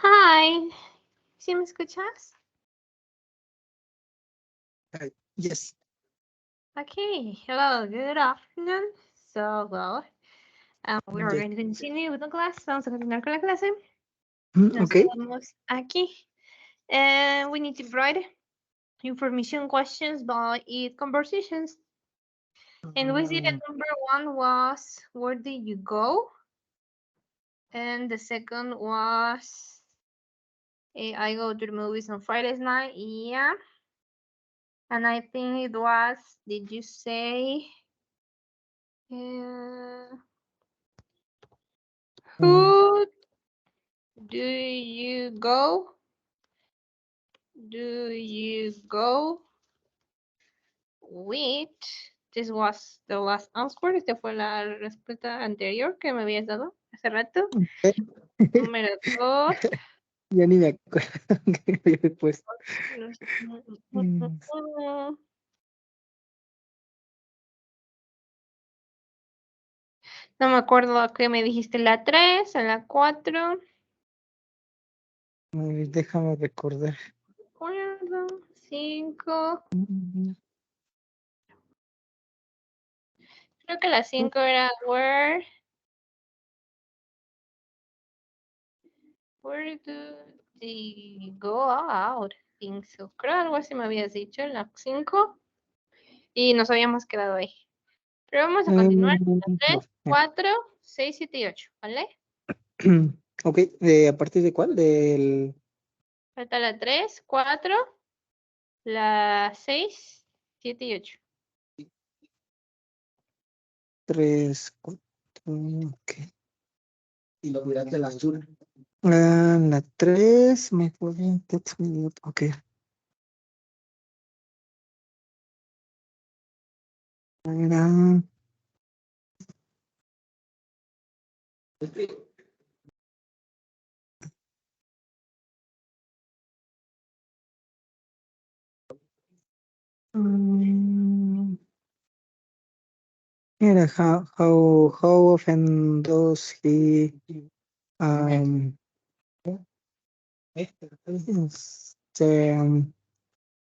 Hi, ¿sí me escuchas? Yes. Okay, hello, good afternoon. So, well, we are going to continue with the class. Vamos a continuar con la clase. Nos Okay. quedamos aquí. We need to provide information questions by each conversations. And we see that number one was, where did you go? And the second was, I go to the movies on Fridays night. Yeah. And I think it was, did you say, who do you go? Do you go with? This was the last answer. Esta fue la respuesta anterior que me habías dado hace rato. Okay. Número 2. Ya ni me acuerdo qué había puesto. No me acuerdo a qué me dijiste, la 3, a la 4. Déjame recordar. 4, 5. Creo que la 5 era where do they go out? Think so. Creo algo así me habías dicho, la 5. Y nos habíamos quedado ahí. Pero vamos a continuar. 3, 4, 6, 7 y 8, ¿vale? Ok, ¿a partir de cuál? Del... Falta la 3, 4, la 6, 7 y 8. 3, 4, ok. Y lo miraste la azul. La 3, me fue bien. Ok. Era... Era how often does he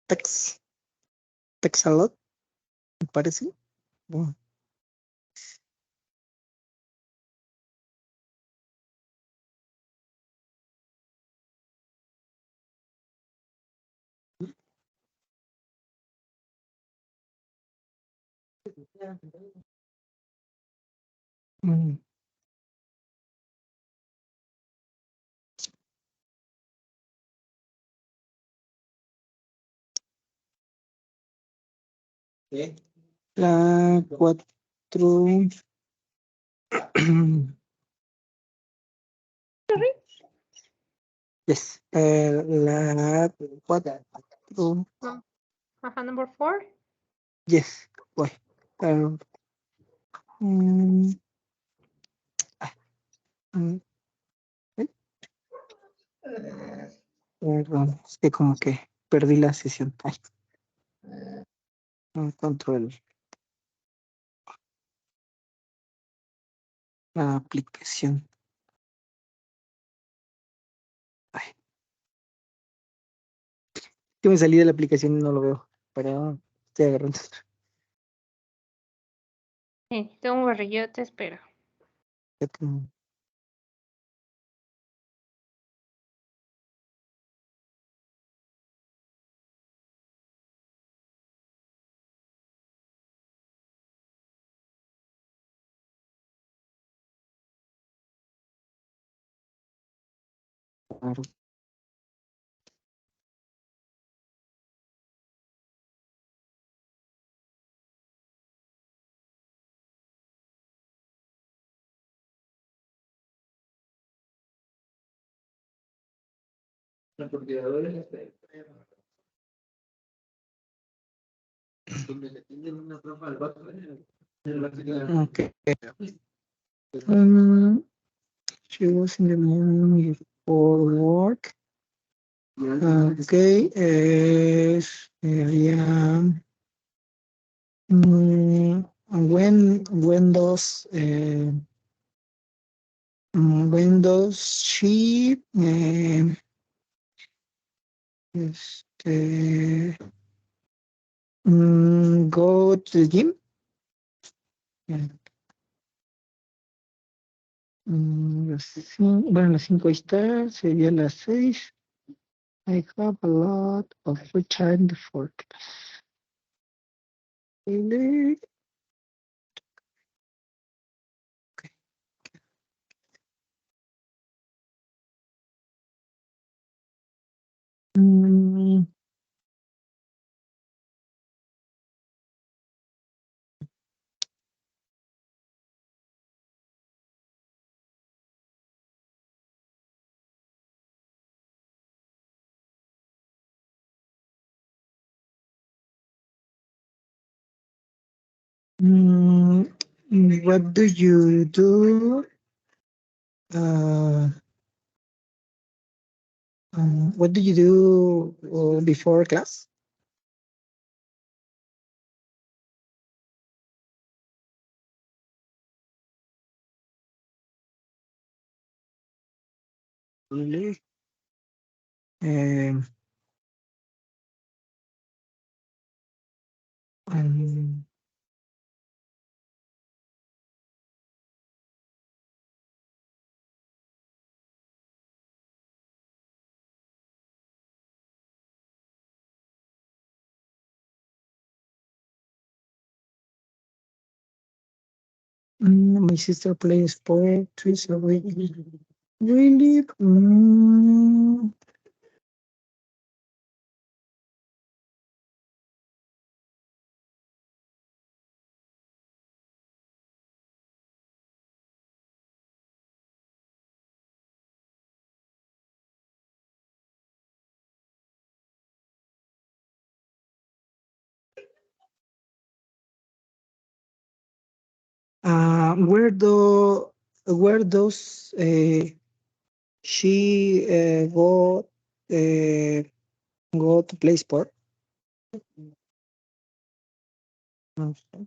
text a lot, me parece. Bueno. La 4. Yes. La 4. Number 4. Yes. Voy. Perdón, es que como que perdí la sesión. Ay. No encuentro la aplicación. Ay. Que me salí de la aplicación y no lo veo. Pero estoy agarrando. Sí, don't worry, yo te espero. Claro. Okay. She was in the morning for work. Okay. Yeah. When does When does she go to the gym? Bueno, las 5 está, sería las 6. I have a lot of free time before class. Really? Mm, what do you do? Uh, what do you do before class? Really? Um, um, my sister plays poetry, so really? Where does she go to play sport? No sé.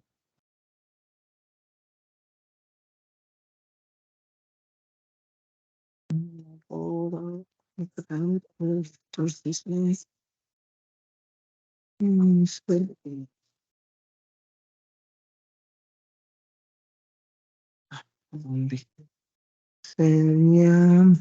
Por- Entonces, espera. ¿Dónde? Sería,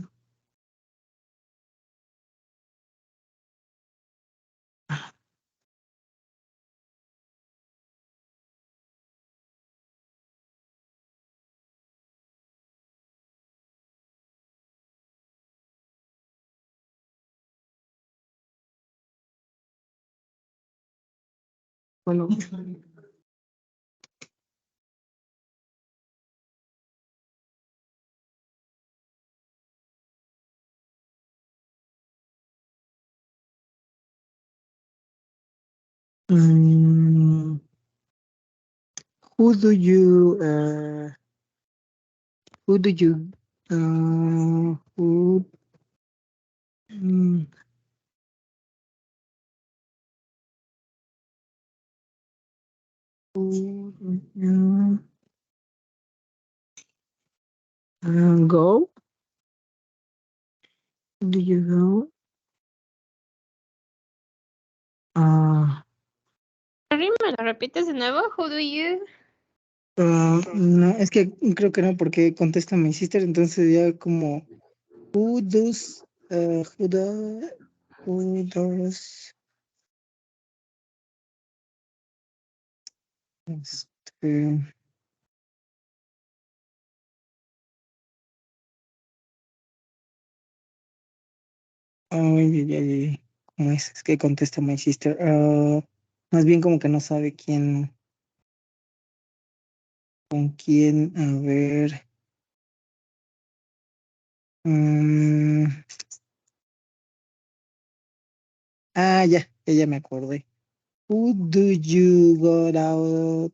bueno, mm, who do you who do you who mm, who do you go? Do you go? Ah, Sorry, ¿me lo repites de nuevo? Who do you? no, es que creo que no, porque contesta mi sister, entonces ya como who does who does este, ay, ay, ay, ay, ¿cómo es? Es que contesta my sister. Más bien como que no sabe con quién, a ver. mm, ya, ella me acordé. Who do you go out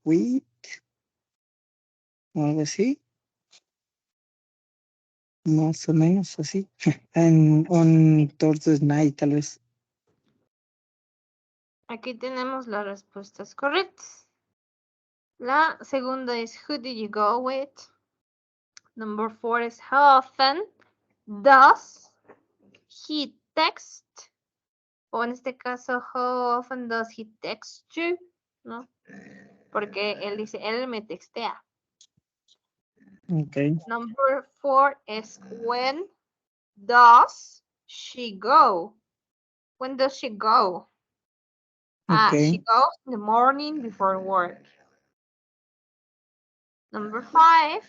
with? O algo así, más o menos así. On Thursday night, tal vez. Aquí tenemos las respuestas correctas. La segunda es Who do you go with? Number 4 is how often does he text? O en este caso, how often does he text you? ¿No? Porque él dice, él me textea. Okay. Number 4 is when does she go? When does she go? Okay. She goes in the morning before work. Number 5,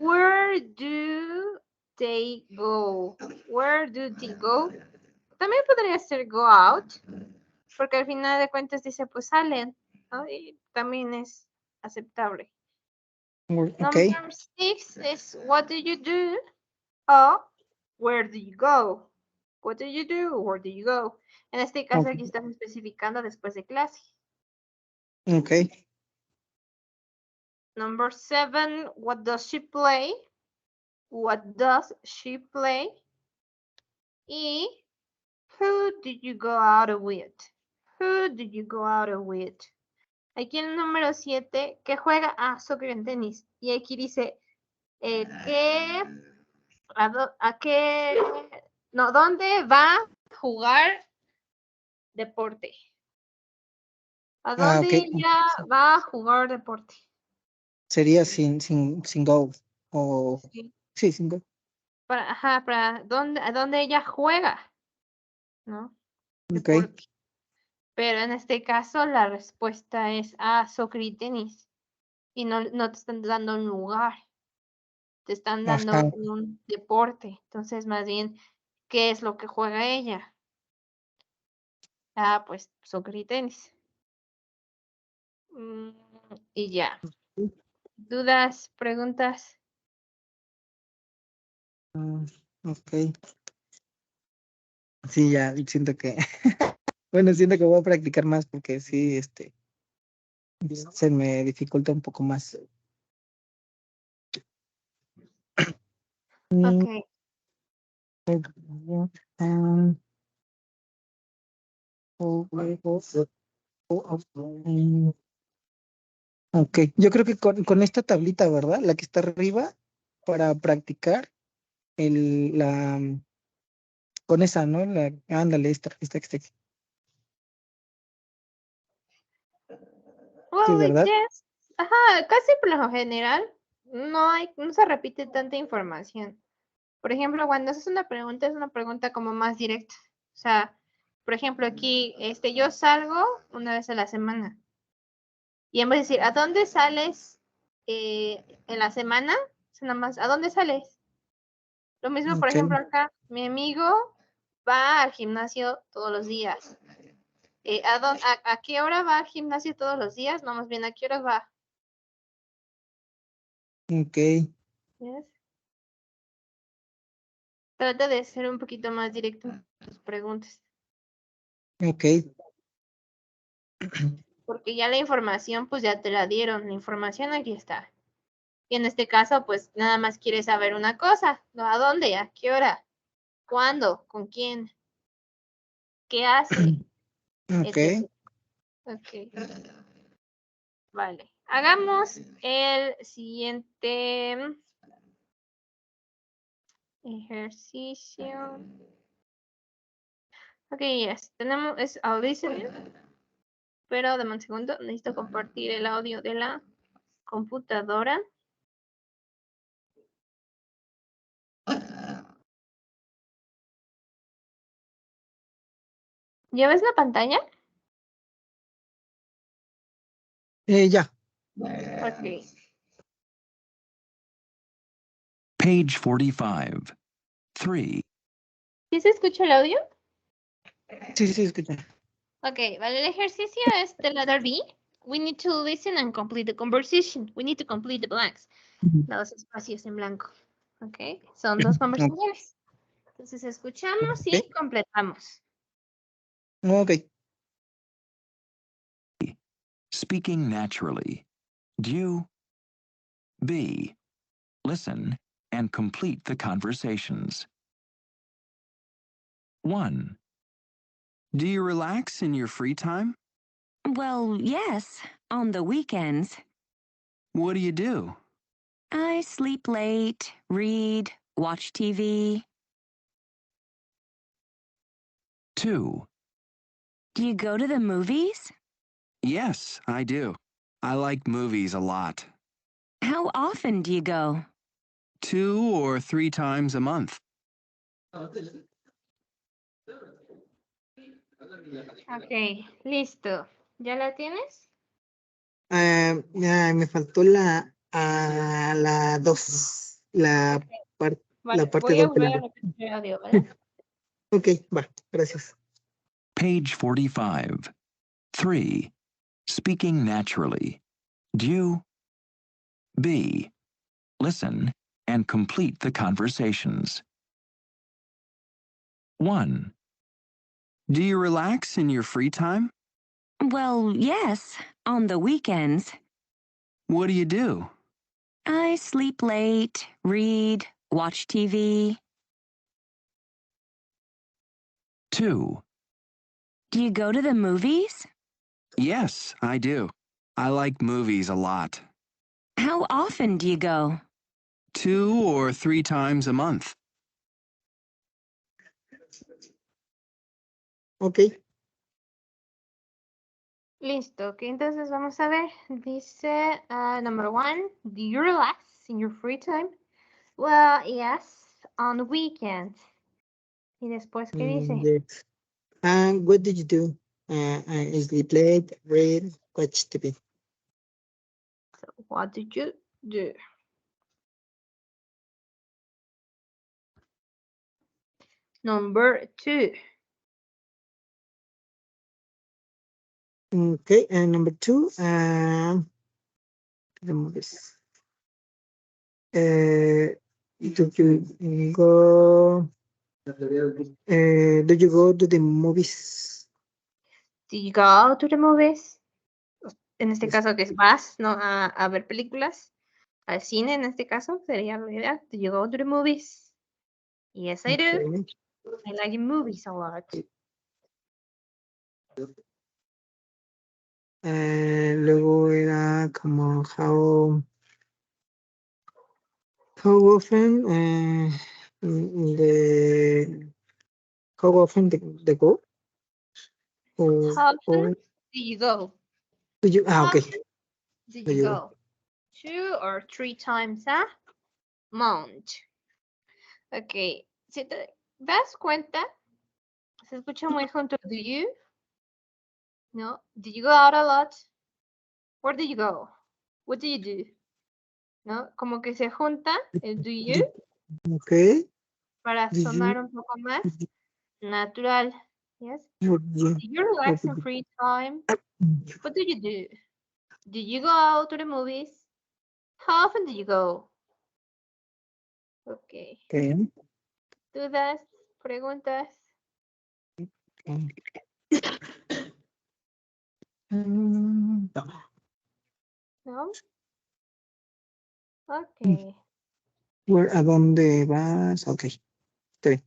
where do they go? Where do they go? También podría ser go out, porque al final de cuentas dice pues salen, ¿no? Y también es aceptable. Okay. Number 6 is what do you do? O where do you go? What do you do? Where do you go? En este caso aquí estamos especificando después de clase. Okay. Number 7, what does she play? What does she play? Y who did you go out with? Who did you go out with? Aquí en el número 7, ¿qué juega? Soccer en tenis. Y aquí dice, ¿dónde va a jugar deporte? ¿A dónde Okay. ella va a jugar deporte? Sería sin go. O sí, sin go. ¿A dónde ella juega? ¿No? Okay. Deporte. Pero en este caso la respuesta es soccer y tenis. Y no te están dando un lugar. Te están dando Ajá. un deporte. Entonces, más bien, ¿qué es lo que juega ella? Pues soccer y tenis. Y ya. ¿Dudas? ¿Preguntas? Okay. Sí, ya siento que bueno, siento que voy a practicar más porque sí, se me dificulta un poco más. Ok. Ok, yo creo que con esta tablita, ¿verdad? La que está arriba, para practicar con esa, ¿no? Ándale, esta. Sí, Well, ¿verdad? yes. Ajá, casi por lo general no se repite tanta información. Por ejemplo, cuando haces una pregunta, es una pregunta como más directa. O sea, por ejemplo, aquí, yo salgo una vez a la semana. Y en vez de decir, ¿a dónde sales en la semana? Es nada más, ¿a dónde sales? Lo mismo, por Ok, ejemplo, acá, mi amigo va al gimnasio todos los días. ¿A qué hora va al gimnasio todos los días? No, más bien, ¿a qué hora va? ok, ¿Yes? Trata de ser un poquito más directo en tus preguntas. ok. Porque ya la información, pues ya te la dieron. La información aquí está. Y en este caso, pues nada más quieres saber una cosa. ¿No? ¿A dónde? ¿A qué hora? ¿Cuándo? ¿Con quién? ¿Qué hace? Ok, Etc. Ok. Vale. Hagamos el siguiente ejercicio. Ok, yes. Tenemos, es a listening. Pero dame un segundo. Necesito compartir el audio de la computadora. ¿Ya ves la pantalla? ya. Ok. Page 45. 3. ¿Sí se escucha el audio? Sí, escucha. Ok, vale, el ejercicio es the letter B. We need to listen and complete the conversation. We need to complete the blanks. Los espacios en blanco. Ok, son 2 conversaciones. Entonces escuchamos y completamos. Ok. Speaking naturally. Do. B. Listen and complete the conversations. 1. Do you relax in your free time? Well, yes, on the weekends. What do you do? I sleep late, read, watch TV. 2. Do you go to the movies? Yes, I do. I like movies a lot. How often do you go? 2 or 3 times a month. Ok, listo. ¿Ya la tienes? Me faltó la 2, la parte Vale, parte voy a 2 de volver a la... repetir el audio, ¿vale? Ok, va, gracias. Page 45. 3. Speaking naturally. Do. B. Listen and complete the conversations. 1. Do you relax in your free time? Well, yes, on the weekends. What do you do? I sleep late, read, watch TV. 2. Do you go to the movies? Yes, I do. I like movies a lot. How often do you go? 2 or 3 times a month. Ok, Listo, ok, entonces vamos a ver. Dice, number 1, do you relax in your free time? Well, yes, on weekends. Y después, ¿qué dice? yes. What did you do? I sleep late, read, watch TV. So, what did you do? Number 2. Okay, and number 2, the movies. Do you go? Do you go to the movies? Do you go to the movies? En este Yes. caso, que es vas, ¿no? A ver películas. Al cine, en este caso, sería lo ideal. Do you go to the movies? Yes, I do. Okay. I like movies a lot. Luego era como how often how often the go? Or, How often or do you go? do you? How Okay. often do Do you you go? 2 or 3 times a month. Ok, si te das cuenta, se escucha muy junto. Do you? No. Do you go out a lot? Where do you go? What do you do? ¿No? Como que se junta el do you Okay. para Do sonar you? un poco más natural. Yes. Would you? Do you relax in free time? What do you do? Do you go out to the movies? How often do you go? Ok. Okay. ¿Dudas? ¿Preguntas? No. ¿No? Ok. ¿A dónde vas? Ok. Está bien.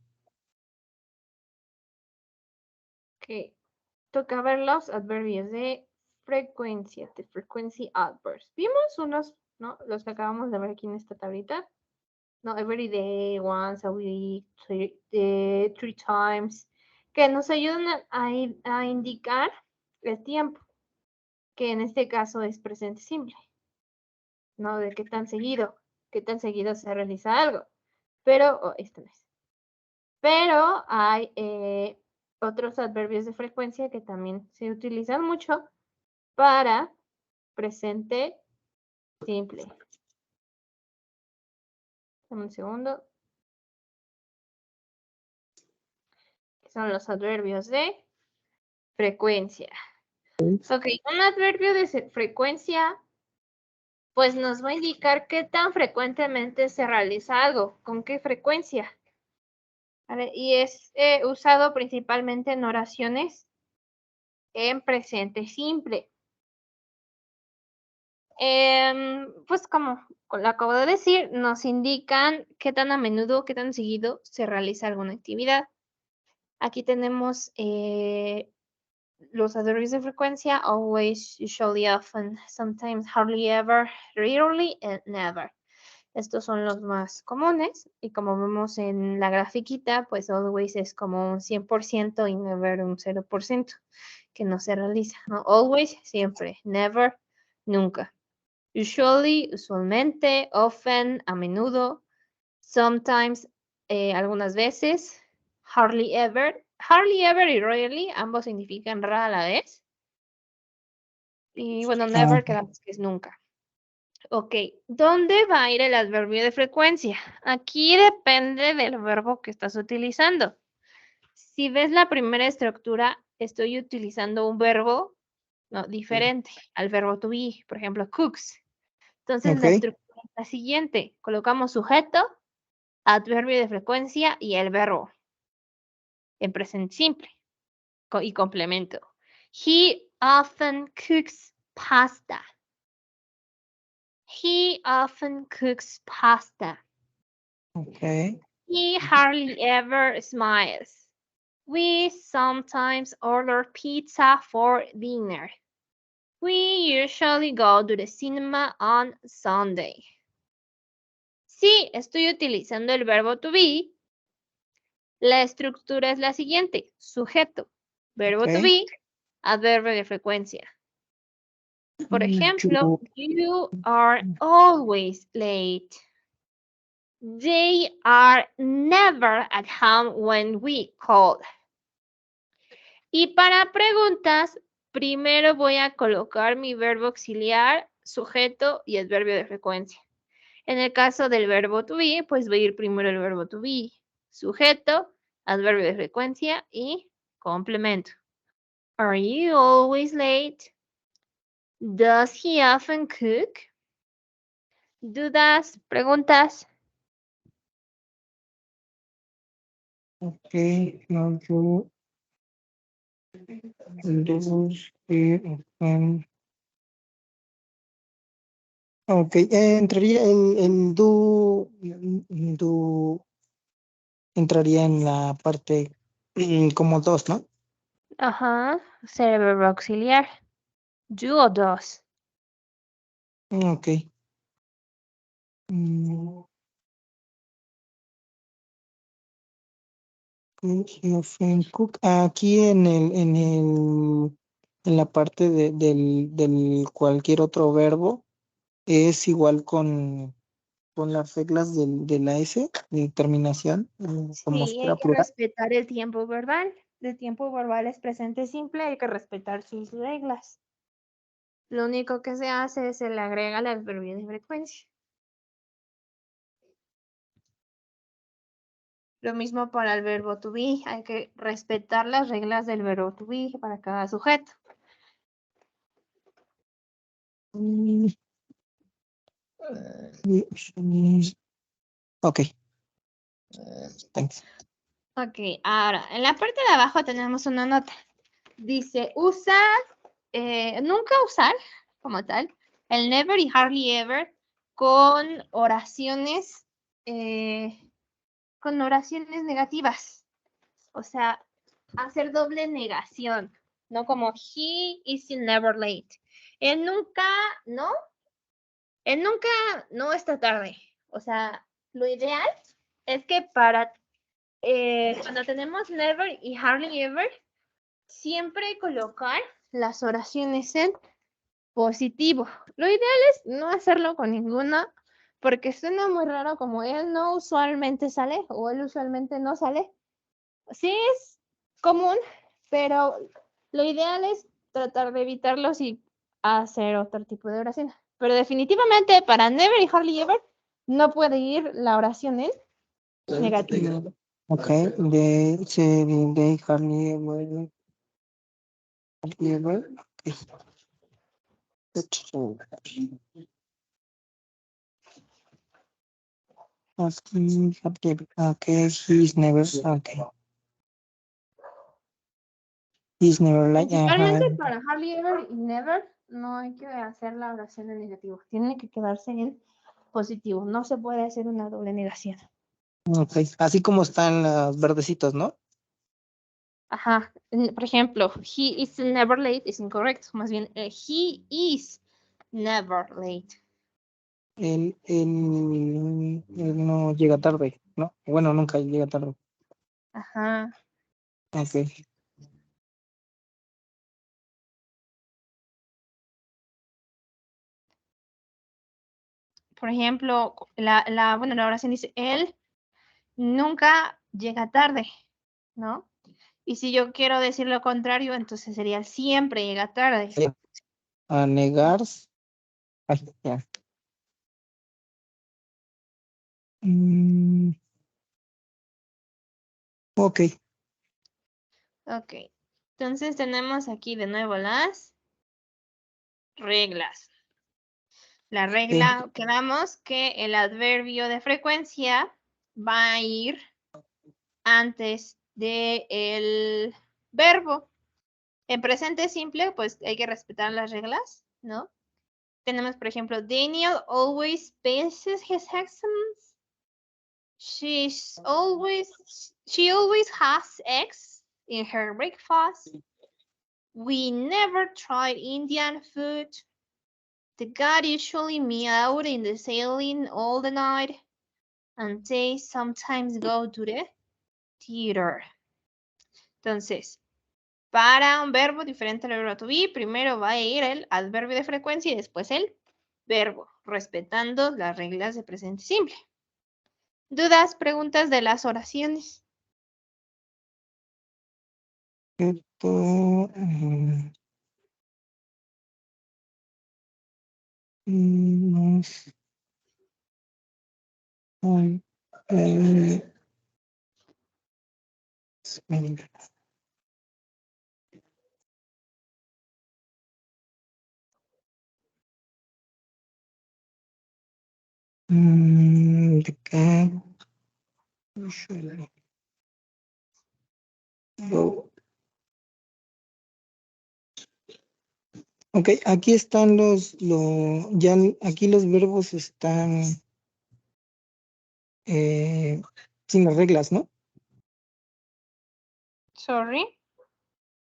Ok. Toca ver los adverbios de frecuencia, de frequency adverbs. Vimos unos, ¿no? Los que acabamos de ver aquí en esta tablita. No, every day, once a week, three times, que nos ayudan a indicar el tiempo, que en este caso es presente simple, ¿no? De qué tan seguido se realiza algo. Pero, este no es. Pero hay otros adverbios de frecuencia que también se utilizan mucho para presente simple. Dame un segundo. Son los adverbios de frecuencia. Ok, un adverbio de frecuencia, pues nos va a indicar qué tan frecuentemente se realiza algo, con qué frecuencia. ¿Vale? Y es usado principalmente en oraciones en presente simple. Pues como lo acabo de decir, nos indican qué tan a menudo, qué tan seguido se realiza alguna actividad. Aquí tenemos los adverbios de frecuencia: always, usually, often, sometimes, hardly ever, rarely, and never. Estos son los más comunes y como vemos en la grafiquita, pues always es como un 100% y never un 0% que no se realiza, ¿no? Always, siempre, never, nunca. Usually, usualmente, often, a menudo, sometimes, algunas veces, hardly ever y rarely, ambos significan rara a la vez. Y bueno, never quedamos que es nunca. Ok, ¿dónde va a ir el adverbio de frecuencia? Aquí depende del verbo que estás utilizando. Si ves la primera estructura, estoy utilizando un verbo diferente al verbo to be, por ejemplo, cooks. Entonces la estructura es la siguiente. Colocamos sujeto, adverbio de frecuencia y el verbo en presente simple y complemento. He often cooks pasta. He often cooks pasta. Okay. He hardly ever smiles. We sometimes order pizza for dinner. We usually go to the cinema on Sunday. Si estoy utilizando el verbo to be, la estructura es la siguiente. Sujeto, verbo to be, adverbio de frecuencia. Por ejemplo, you are always late. They are never at home when we call. Y para preguntas, primero voy a colocar mi verbo auxiliar, sujeto y adverbio de frecuencia. En el caso del verbo to be, pues voy a ir primero el verbo to be, sujeto, adverbio de frecuencia y complemento. Are you always late? Does he often cook? ¿Dudas? ¿Preguntas? Okay, no, yo. Ok, entraría el do, entraría en la parte como dos, ¿no? Ajá, ser el verbo auxiliar. Do o does. Ok. Cook. Aquí en la parte del cualquier otro verbo es igual con las reglas de la S, de terminación, como si Sí, hay fuera que plural. respetar el tiempo verbal. El tiempo verbal es presente simple, hay que respetar sus reglas. Lo único que se hace es se le agrega el adverbio de frecuencia. Lo mismo para el verbo to be, hay que respetar las reglas del verbo to be para cada sujeto. Ok. Thanks. Ok, ahora, en la parte de abajo tenemos una nota. Dice, nunca usar, como tal, el never y hardly ever con oraciones negativas. O sea, hacer doble negación, no como he is never late. Él nunca no está tarde. O sea, lo ideal es que para cuando tenemos never y hardly ever, siempre colocar las oraciones en positivo. Lo ideal es no hacerlo con ninguna, porque suena muy raro como él no usualmente sale o él usualmente no sale. Sí es común, pero lo ideal es tratar de evitarlos y hacer otro tipo de oración. Pero definitivamente para never y hardly ever no puede ir la oración en negativo. Ok, de hardly ever. Hardly ever. Okay, he's never. Okay. He's never like. Principalmente para hardly ever y never no hay que hacer la oración en negativo. Tiene que quedarse en positivo. No se puede hacer una doble negación. Ok, así como están los verdecitos, ¿no? Ajá. Por ejemplo, he is never late es incorrecto. Más bien, he is never late. Él no llega tarde, ¿no? Bueno, nunca llega tarde. Ajá. Ok. Por ejemplo, bueno, la oración dice, él nunca llega tarde, ¿no? Y si yo quiero decir lo contrario, entonces sería siempre llega tarde. A negar. Ay, ya. Ok. Ok. Entonces tenemos aquí de nuevo las reglas. La regla, quedamos que el adverbio de frecuencia va a ir antes del verbo. En presente simple, pues hay que respetar las reglas, ¿no? Tenemos, por ejemplo, Daniel always passes his exams. She always has eggs in her breakfast. We never tried Indian food. The guys usually meet out in the sailing all the night. And they sometimes go to the theater. Entonces, para un verbo diferente al verbo to be, primero va a ir el adverbio de frecuencia y después el verbo, respetando las reglas de presente simple. ¿Dudas, preguntas de las oraciones? Esto, no sé. Ay, the cab usually go. Ok, aquí están aquí los verbos están sin las reglas, ¿no? Sorry.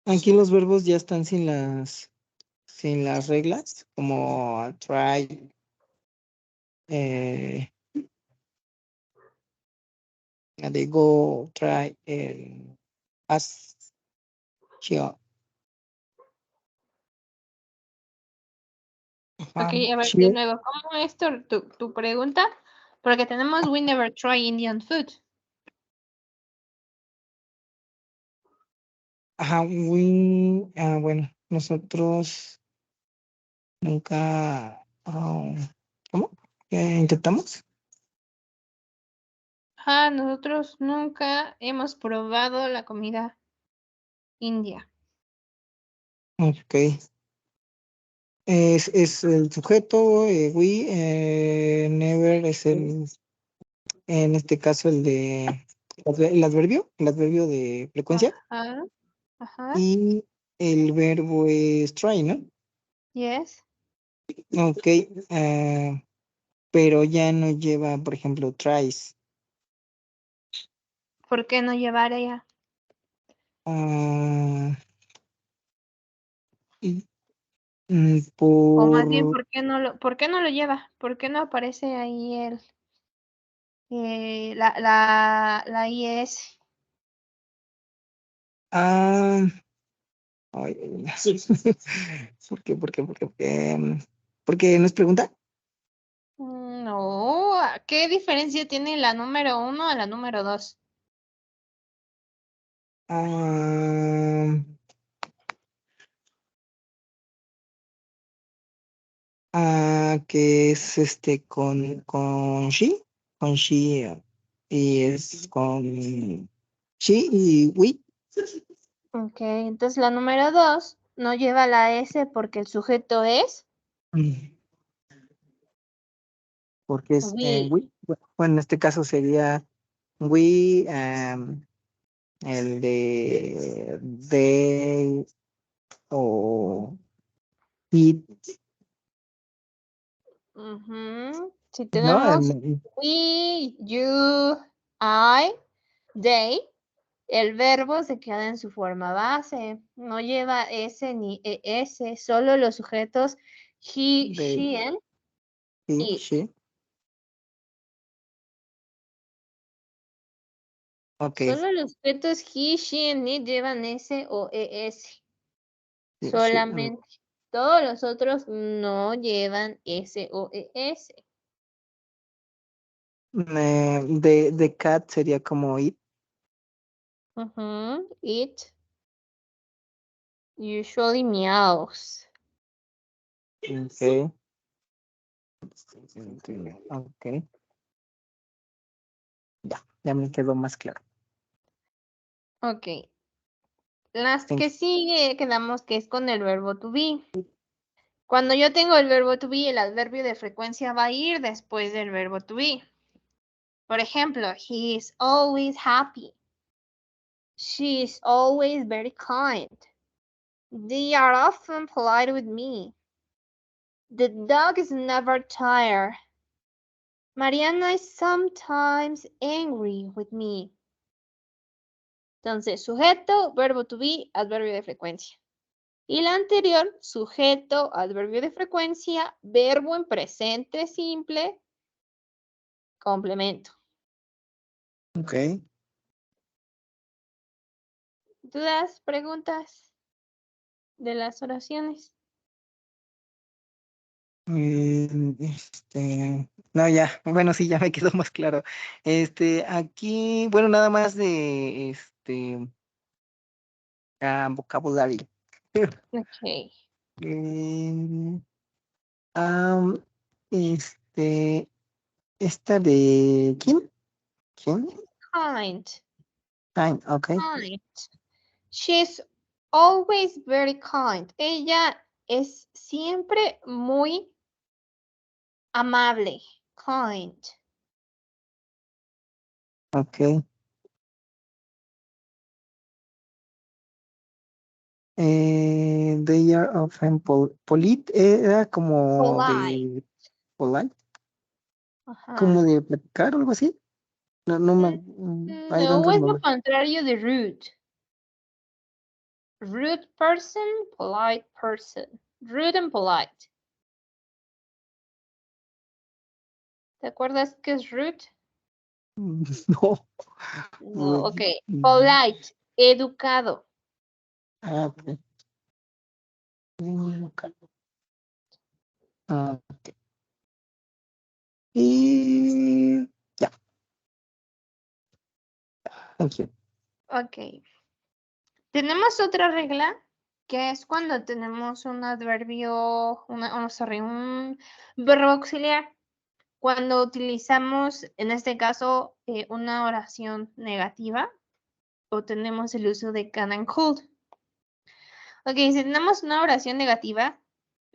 Aquí los verbos ya están sin las reglas, como try, de go, try, as, chill. Ok, a ver, de nuevo, ¿cómo es tu pregunta? Porque tenemos we never try Indian food. Ajá, bueno, nosotros nunca, ¿cómo? ¿Intentamos? Nosotros nunca hemos probado la comida india. Ok. Es el sujeto, we, never es en este caso el adverbio de frecuencia, Ajá. y el verbo es try, ¿no? Yes. Ok, pero ya no lleva, por ejemplo, tries. ¿Por qué no llevar ella? O más bien, ¿por qué no lo lleva? ¿Por qué no aparece ahí la IS? Ay, ¿por qué? Porque nos pregunta. No, ¿qué diferencia tiene la número 1 a la número 2? Que es con she, y es con she y we. Ok, entonces la número 2 no lleva la S porque el sujeto es Porque es we. we. Bueno, en este caso sería we, el de they o it, Si ¿no? tenemos we, you, I, they, el verbo se queda en su forma base, no lleva S ni ES, solo los sujetos he, de she, and He, It. she. Ok. Solo los sujetos he, she, and it llevan S o ES. He, she. Solamente. Todos los otros no llevan S o ES. De cat sería como it. It usually meows. Ok. Ok. Ya me quedó más claro. Ok. Las que sigue quedamos que es con el verbo to be. Cuando yo tengo el verbo to be, el adverbio de frecuencia va a ir después del verbo to be. Por ejemplo, he is always happy. She is always very kind. They are often polite with me. The dog is never tired. Mariana is sometimes angry with me. Entonces, sujeto, verbo to be, adverbio de frecuencia. Y la anterior, sujeto, adverbio de frecuencia, verbo en presente simple, complemento. Ok. ¿Dudas, preguntas de las oraciones? No, ya, bueno, sí, ya me quedó más claro. Aquí, bueno, nada más de vocabulario. Ok. Eh, am, esta de ¿quién? ¿Quién? Kind. Time, ok. Kind. She's always very kind. Ella es siempre muy amable. Kind. Ok. They are often polite, era como Polite. de polite, Ajá. como de platicar o algo así. No, I don't No, es lo remember. contrario de rude. Rude person, polite person. Rude and polite. ¿Te acuerdas qué es rude? No. No, ok. Mm. Polite, educado. Ah, ok. Ah, ok. Y ya. Thank you. Ok. Tenemos otra regla que es cuando tenemos un adverbio, un verbo auxiliar. Cuando utilizamos, en este caso, una oración negativa o tenemos el uso de can and could. Ok, si tenemos una oración negativa,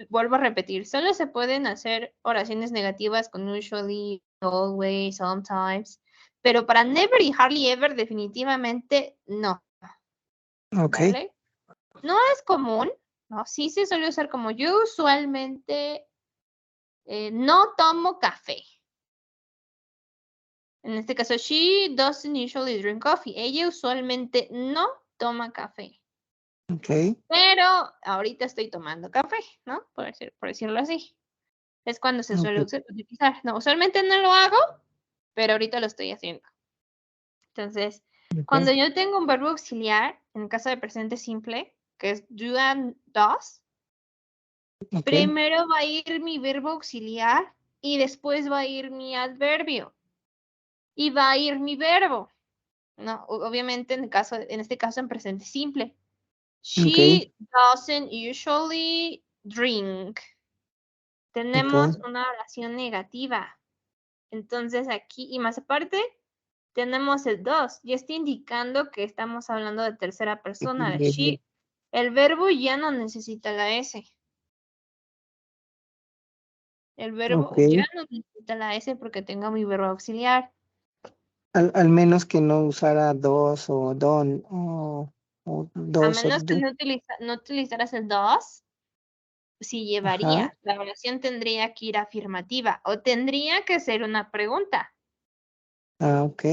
vuelvo a repetir, solo se pueden hacer oraciones negativas con usually, always, sometimes, pero para never y hardly ever definitivamente no. Ok. ¿Vale? No es común, ¿no? Sí se suele usar como yo usualmente no tomo café. En este caso, she doesn't usually drink coffee. Ella usualmente no toma café. Ok. Pero ahorita estoy tomando café, ¿no? Por decirlo así. Es cuando se suele utilizar. No, usualmente no lo hago, pero ahorita lo estoy haciendo. Entonces, cuando yo tengo un verbo auxiliar, en el caso de presente simple, que es do and does, primero va a ir mi verbo auxiliar y después va a ir mi adverbio. Y va a ir mi verbo. No, obviamente en este caso en presente simple. She doesn't usually drink. Tenemos una oración negativa. Entonces aquí, y más aparte, tenemos el does. Ya está indicando que estamos hablando de tercera persona, de she. El verbo ya no necesita la S. El verbo ya no necesita la S porque tengo mi verbo auxiliar. Al menos que no usara dos o don o A dos o menos que do. no utilizaras el does, sí llevaría. Ajá. La oración tendría que ir afirmativa o tendría que ser una pregunta. Ah, ok.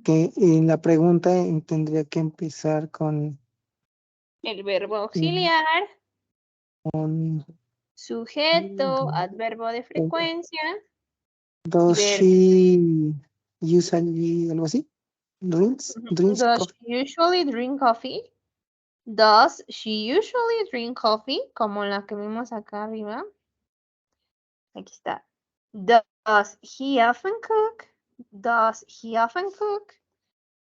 Que en la pregunta tendría que empezar con El verbo auxiliar Sujeto, adverbio de frecuencia. Does Verbo. she usually, algo así? Drinks Does coffee. she usually drink coffee? Does she usually drink coffee? Como la que vimos acá arriba. Aquí está. Does he often cook? Does he often cook?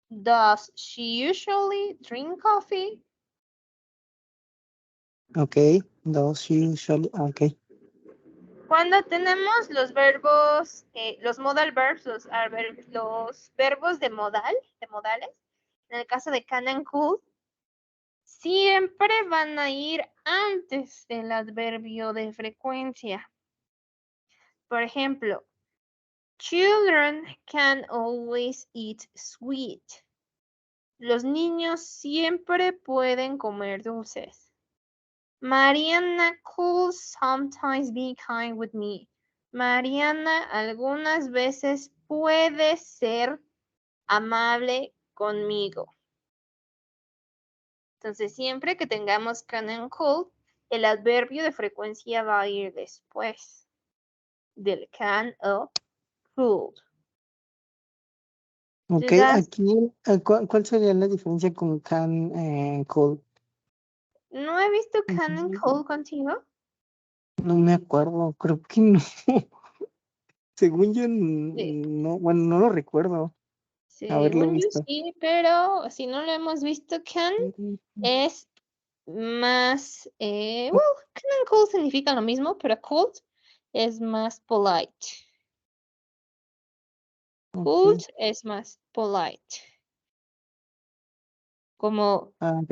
Does she usually drink coffee? Okay. Does she usually, okay. Cuando tenemos los verbos, los modal verbs, los verbos de modales, en el caso de can and could, siempre van a ir antes del adverbio de frecuencia. Por ejemplo, children can always eat sweet. Los niños siempre pueden comer dulces. Mariana could sometimes be kind with me. Mariana algunas veces puede ser amable conmigo. Entonces, siempre que tengamos can and could, el adverbio de frecuencia va a ir después del can o could. Ok, Das- aquí, ¿cuál sería la diferencia con can and cold? ¿No he visto can and could contigo? No me acuerdo, creo que no. Según yo, no, bueno, no lo recuerdo haberlo Según yo visto. sí, pero si no lo hemos visto, can es más, well, can and cold significa lo mismo, pero cold es más polite. Cold Ok. es más polite. Como, Ok,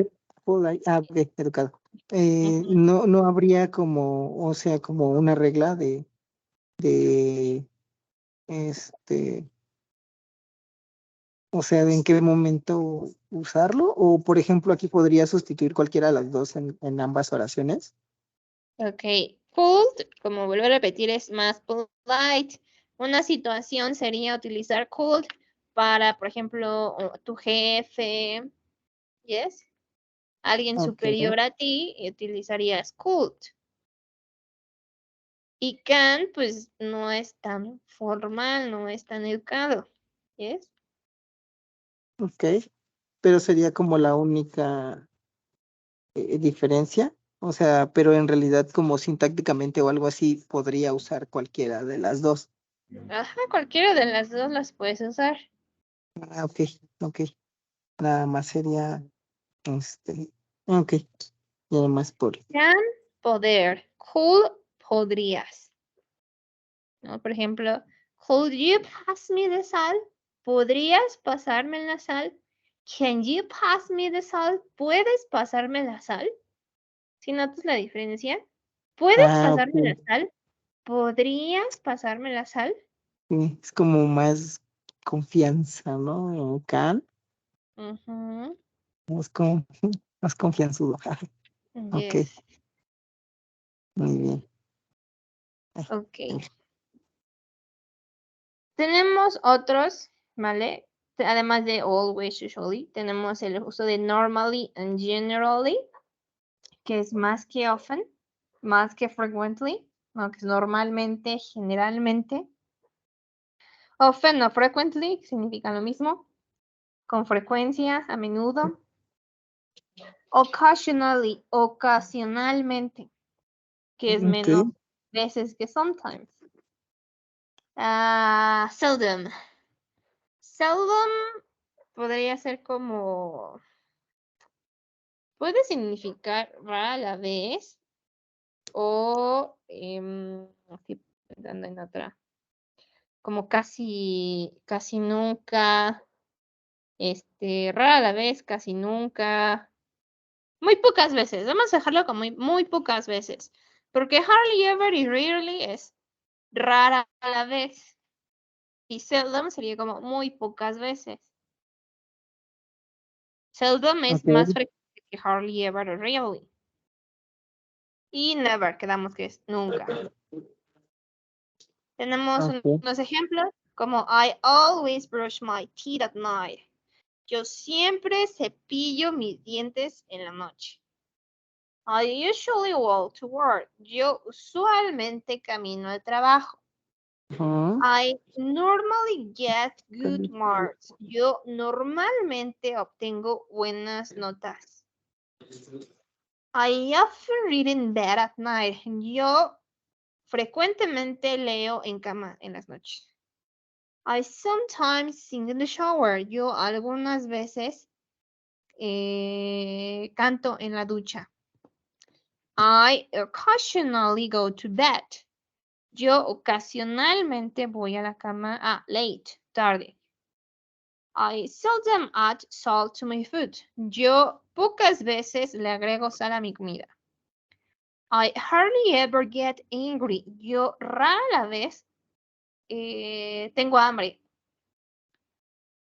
educado. No habría como, o sea, como una regla de, o sea, de en qué momento usarlo, o por ejemplo, aquí podría sustituir cualquiera de las dos en ambas oraciones. ok, cold, como vuelvo a repetir, es más polite. Una situación sería utilizar cold para, por ejemplo, tu jefe, ¿yes? Alguien Ok, superior a ti y utilizarías could. Y can, pues no es tan formal, no es tan educado. ¿Yes? ok. Pero sería como la única diferencia. O sea, pero en realidad como sintácticamente o algo así podría usar cualquiera de las dos. Ajá, cualquiera de las dos las puedes usar. Ah, ok, ok. Nada más sería, ok. Y además por, Can, poder. Could, podrías. ¿No? Por ejemplo, could you pass me the salt? ¿Podrías pasarme la sal? Can you pass me the salt? ¿Puedes pasarme la sal? ¿Sí notas la diferencia? ¿Puedes pasarme la ok. sal? ¿Podrías pasarme la sal? Sí, es como más confianza, ¿no? Can, Ujú, es como más confianzudo. Ok, yes. muy bien. Ok. Tenemos otros, ¿vale? Además de always, usually, tenemos el uso de normally and generally, que es más que often, más que frequently, ¿no? Que es normalmente, generalmente. Often o frequently significa lo mismo. Con frecuencia, a menudo. Occasionally, ocasionalmente, que es menos Ok, veces que sometimes. Seldom. Seldom podría ser como, puede significar rara a la vez o, estoy pensando en otra, como casi nunca, rara a la vez, casi nunca, muy pocas veces, vamos a dejarlo como muy pocas veces, porque hardly ever y rarely es rara a la vez y seldom sería como muy pocas veces. Seldom es más ok, frecuente que hardly ever o rarely. Y never, quedamos que es nunca. Tenemos ok. unos ejemplos como I always brush my teeth at night. Yo siempre cepillo mis dientes en la noche. I usually walk to work. Yo usualmente camino al trabajo. Ujú. I normally get good marks. Yo normalmente obtengo buenas notas. I often read in bed at night. Yo frecuentemente leo en cama en las noches. I sometimes sing in the shower. Yo algunas veces canto en la ducha. I occasionally go to bed. Yo ocasionalmente voy a la cama late, tarde. I seldom add salt to my food. Yo pocas veces le agrego sal a mi comida. I hardly ever get angry. Yo rara vez tengo hambre.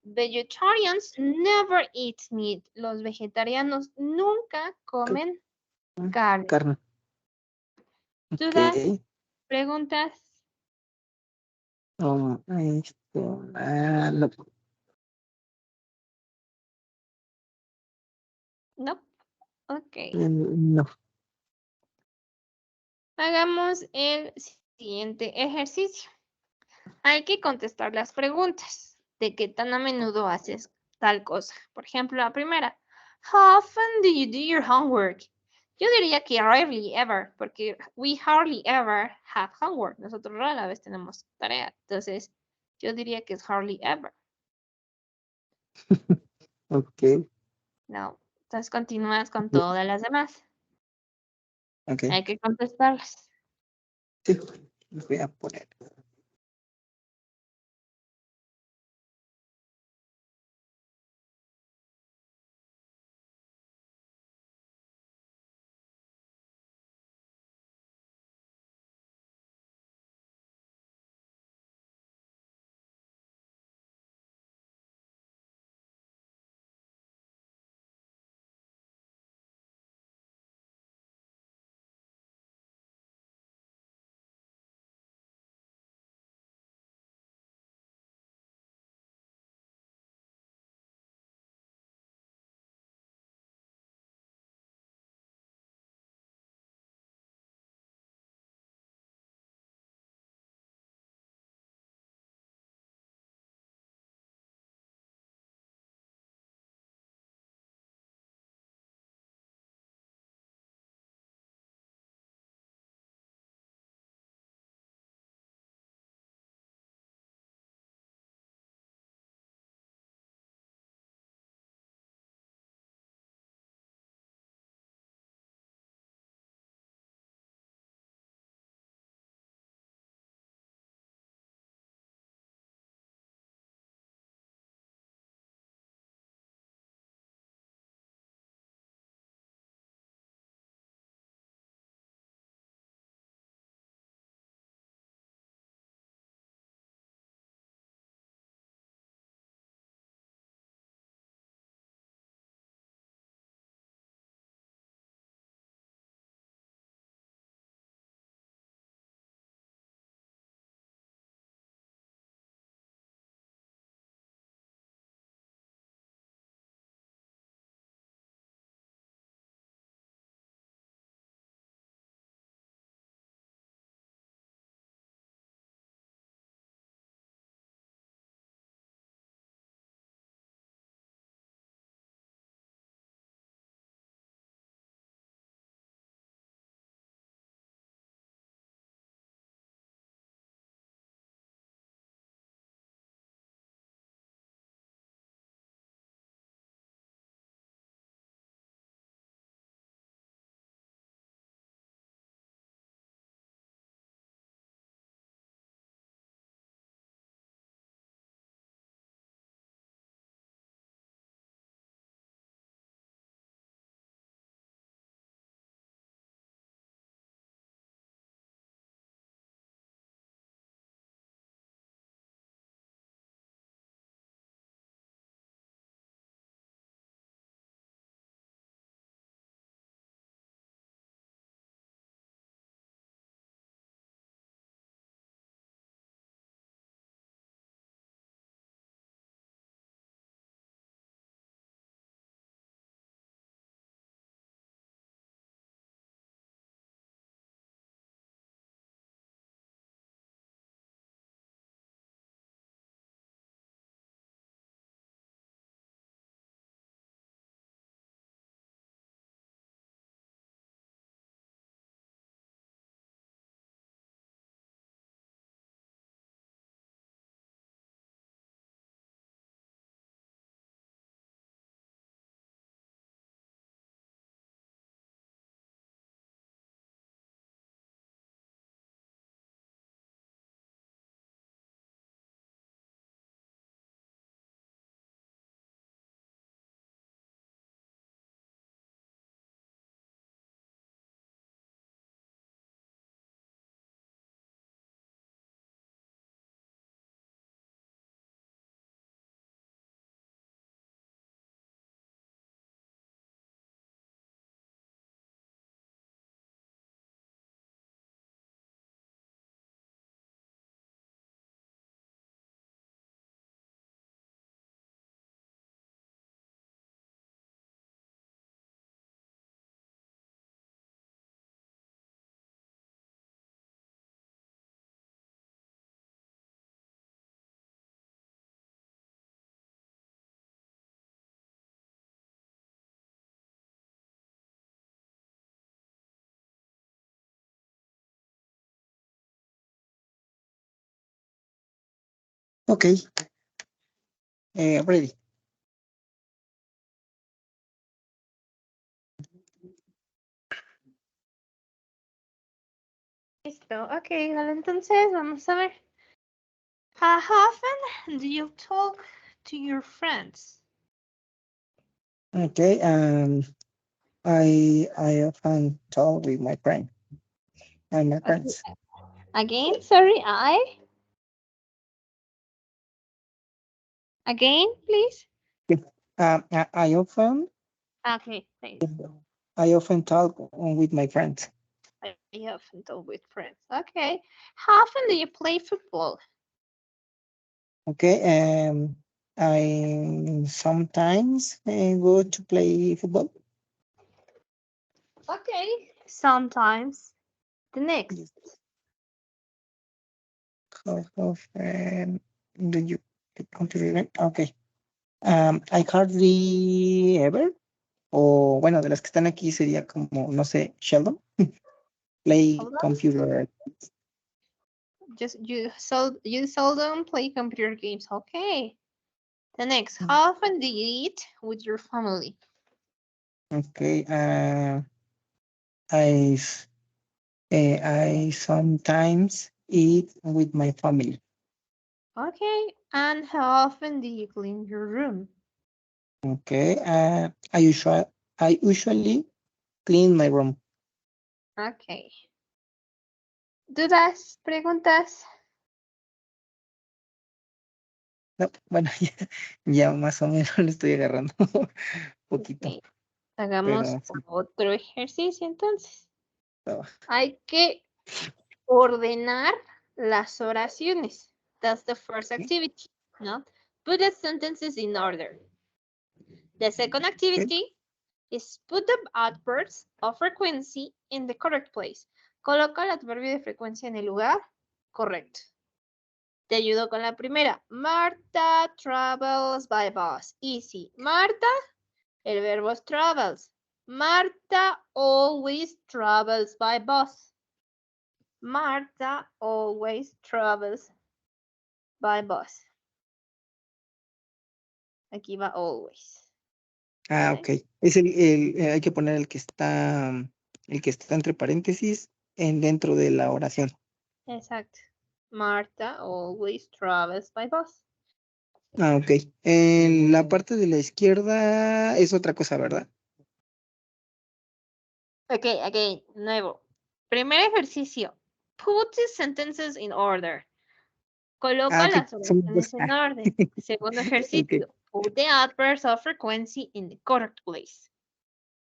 Vegetarians never eat meat. Los vegetarianos nunca comen carne. Carne. ¿Dudas? Ok. ¿Preguntas? No. No. Ok. No. Hagamos el siguiente ejercicio. Hay que contestar las preguntas de qué tan a menudo haces tal cosa. Por ejemplo, la primera. How often do you do your homework? Yo diría que rarely ever, porque we hardly ever have homework. Nosotros rara vez tenemos tarea. Entonces, yo diría que es hardly ever. Ok. No. Entonces, continúas con todas las demás. Ok. Hay que contestarlas. Sí. Voy a poner. Okay. Ready. Listo. Ok, vale, entonces vamos a ver. How often do you talk to your friends? Okay. I often talk with my friend and my friends. Again, sorry, Again, please. I often Okay, thanks. talk with my friends. I often talk with friends. Okay. How often do you play football? Okay. I sometimes go to play football. Okay. Sometimes. The next. How often do you come to the event? Okay. I hardly ever. O bueno, de las que están aquí sería como, no sé, Sheldon. Play Hold on. computer. Just you seldom play computer games. Okay. The next. How often do you eat with your family? Okay. I sometimes eat with my family. Okay. And how often do you clean your room? Okay. I usually clean my room. Okay. ¿Dudas? ¿Preguntas? No, bueno, ya más o menos le estoy agarrando un poquito. Ok. Hagamos Pero sí, otro ejercicio entonces. estaba. Hay que ordenar las oraciones. That's the first activity, no? Put the sentences in order. The second activity is put the adverbs of frequency in the correct place. Coloca el adverbio de frecuencia en el lugar correcto. Te ayudo con la primera. Marta travels by bus. Easy. Marta, el verbo es travels. Marta always travels by bus. Marta always travels by bus. Aquí va always. ¿Vale? Ok. Es hay que poner el que está entre paréntesis dentro de la oración. Exacto. Marta always travels by bus. Ok. En la parte de la izquierda es otra cosa, ¿verdad? Ok, again, nuevo. Primer ejercicio. Put the sentences in order. Coloca Ok. las Son oraciones dos. en orden. Segundo ejercicio. Ok. Put the adverbs of frequency in the correct place.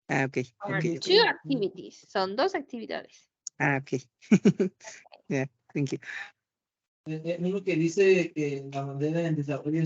Ok. Are Ok. two activities. Son dos actividades. Ok. Yeah, thank you. Uno que dice que la bandera en desarrollo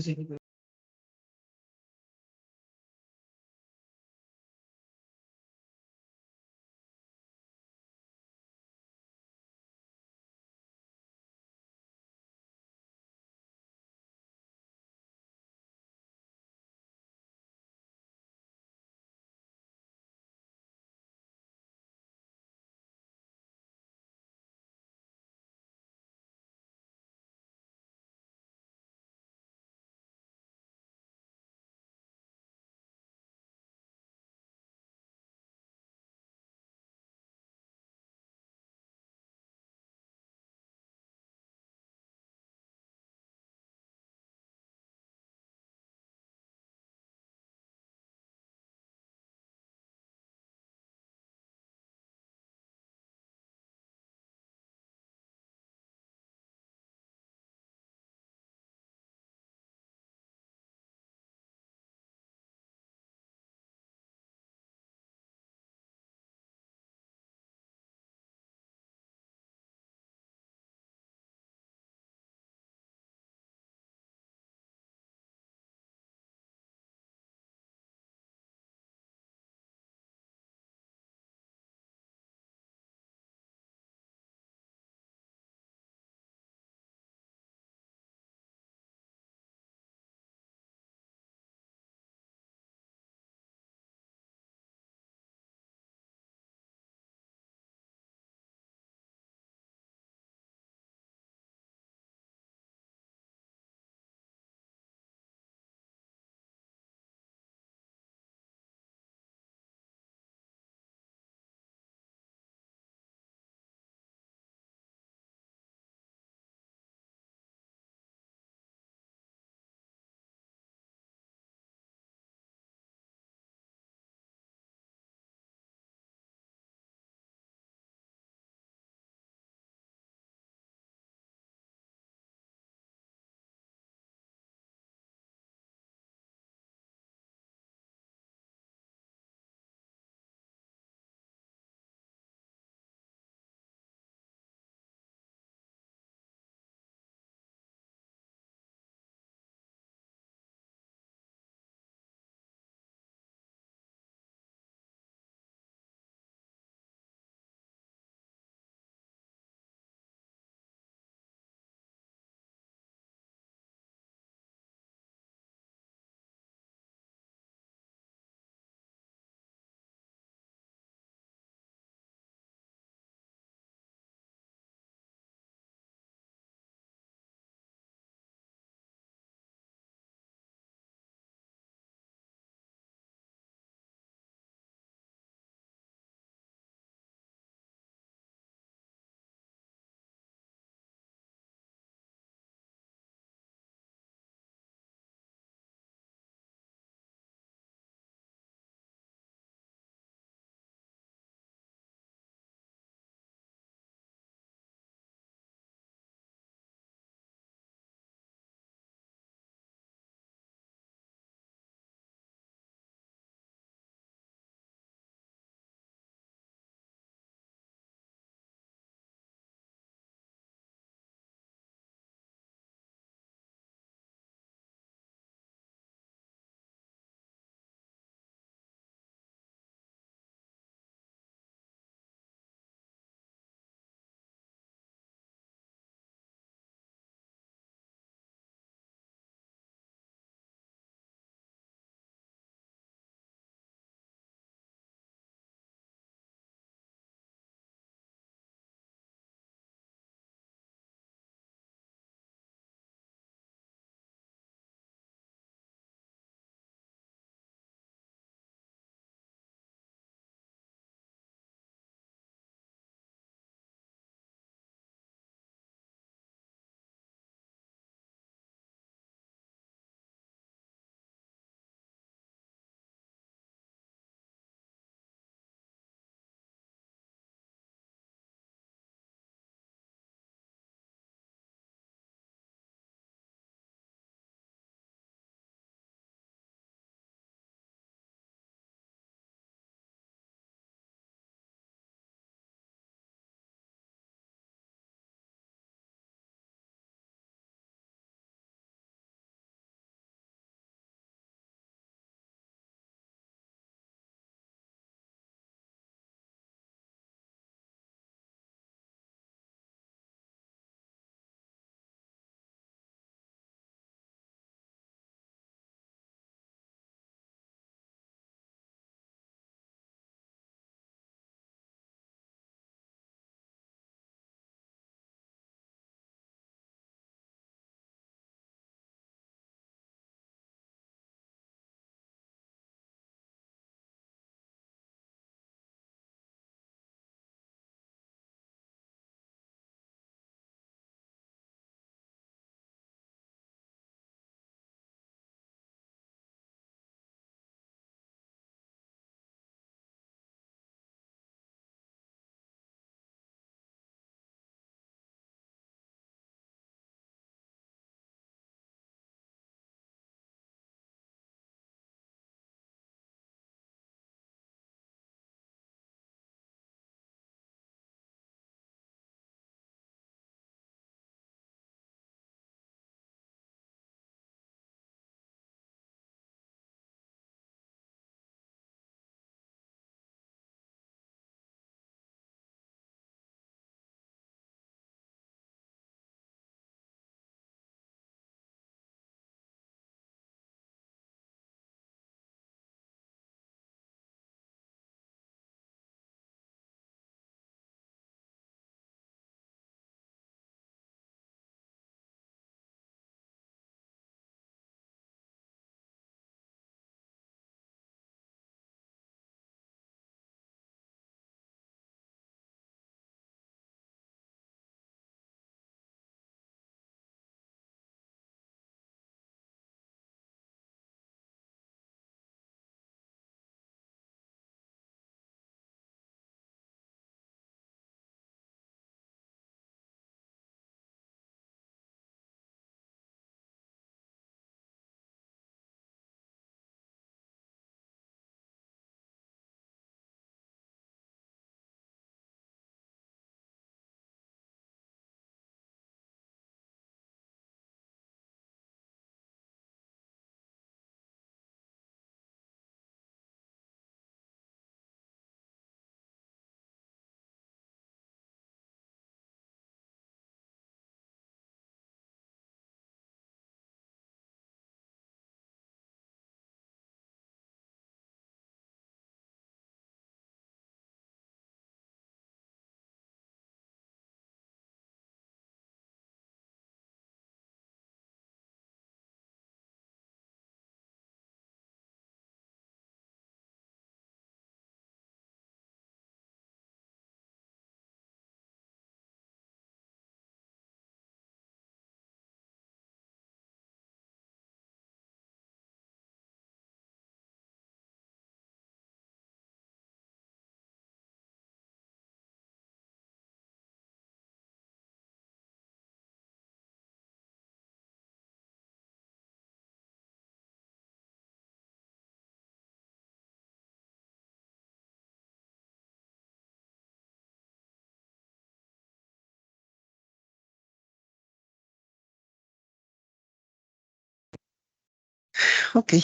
Okay.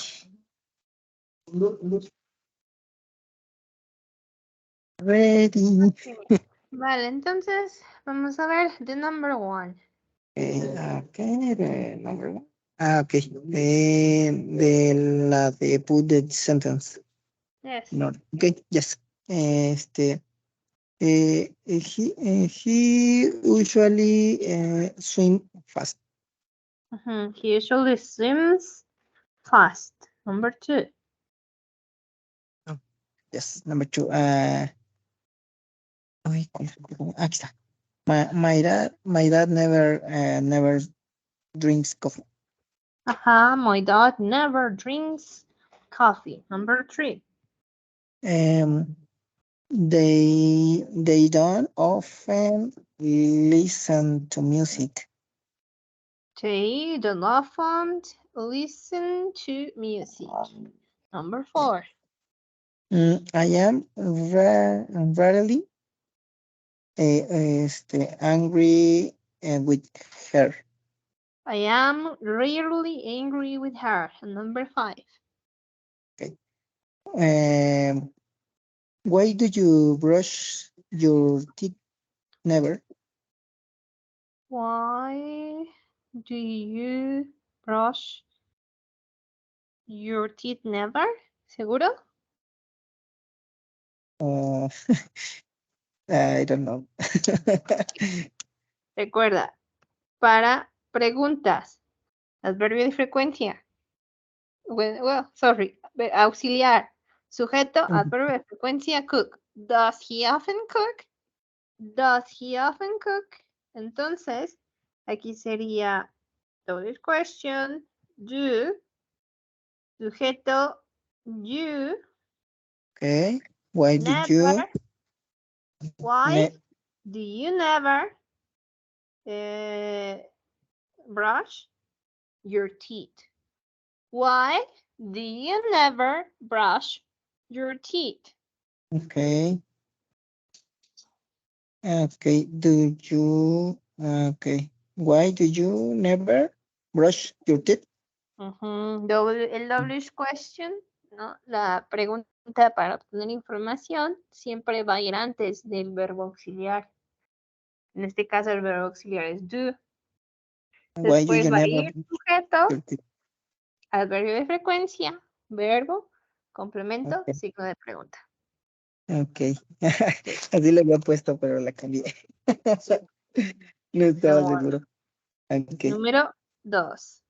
Ready. Vale, entonces vamos a ver the number one. Okay, the number one. Okay. De put the sentence. Yes. No. Okay, yes. He usually swim fast. He usually swims fast. Number two. Yes, number two. Ay, aquí está. My dad never drinks coffee. My dad never drinks coffee. Number three. They don't often listen to music. They don't often listen to music. Number four. I am rarely angry with her. I am rarely angry with her. And number five. Why do you brush your teeth? Never. Why do you brush your teeth never? ¿Seguro? I don't know. Recuerda, para preguntas, adverbio de frecuencia. Auxiliar. Sujeto, adverbio de frecuencia, cook. Does he often cook? Does he often cook? Entonces, aquí sería loaded question, do, sujeto, you, Okay. Why do never. you? Why do you never brush your teeth? Why do you never brush your teeth? Okay. Okay. Do you? Okay. Why do you never brush your teeth? El double question, ¿no? La pregunta para obtener información siempre va a ir antes del verbo auxiliar. En este caso el verbo auxiliar es do. Why do Después you va a never ir brush sujeto, your teeth? adverbio de frecuencia, verbo, complemento, Okay. signo de pregunta. Okay. Así le había puesto, pero la cambié. No estaba Ahora, seguro. Okay. número 2.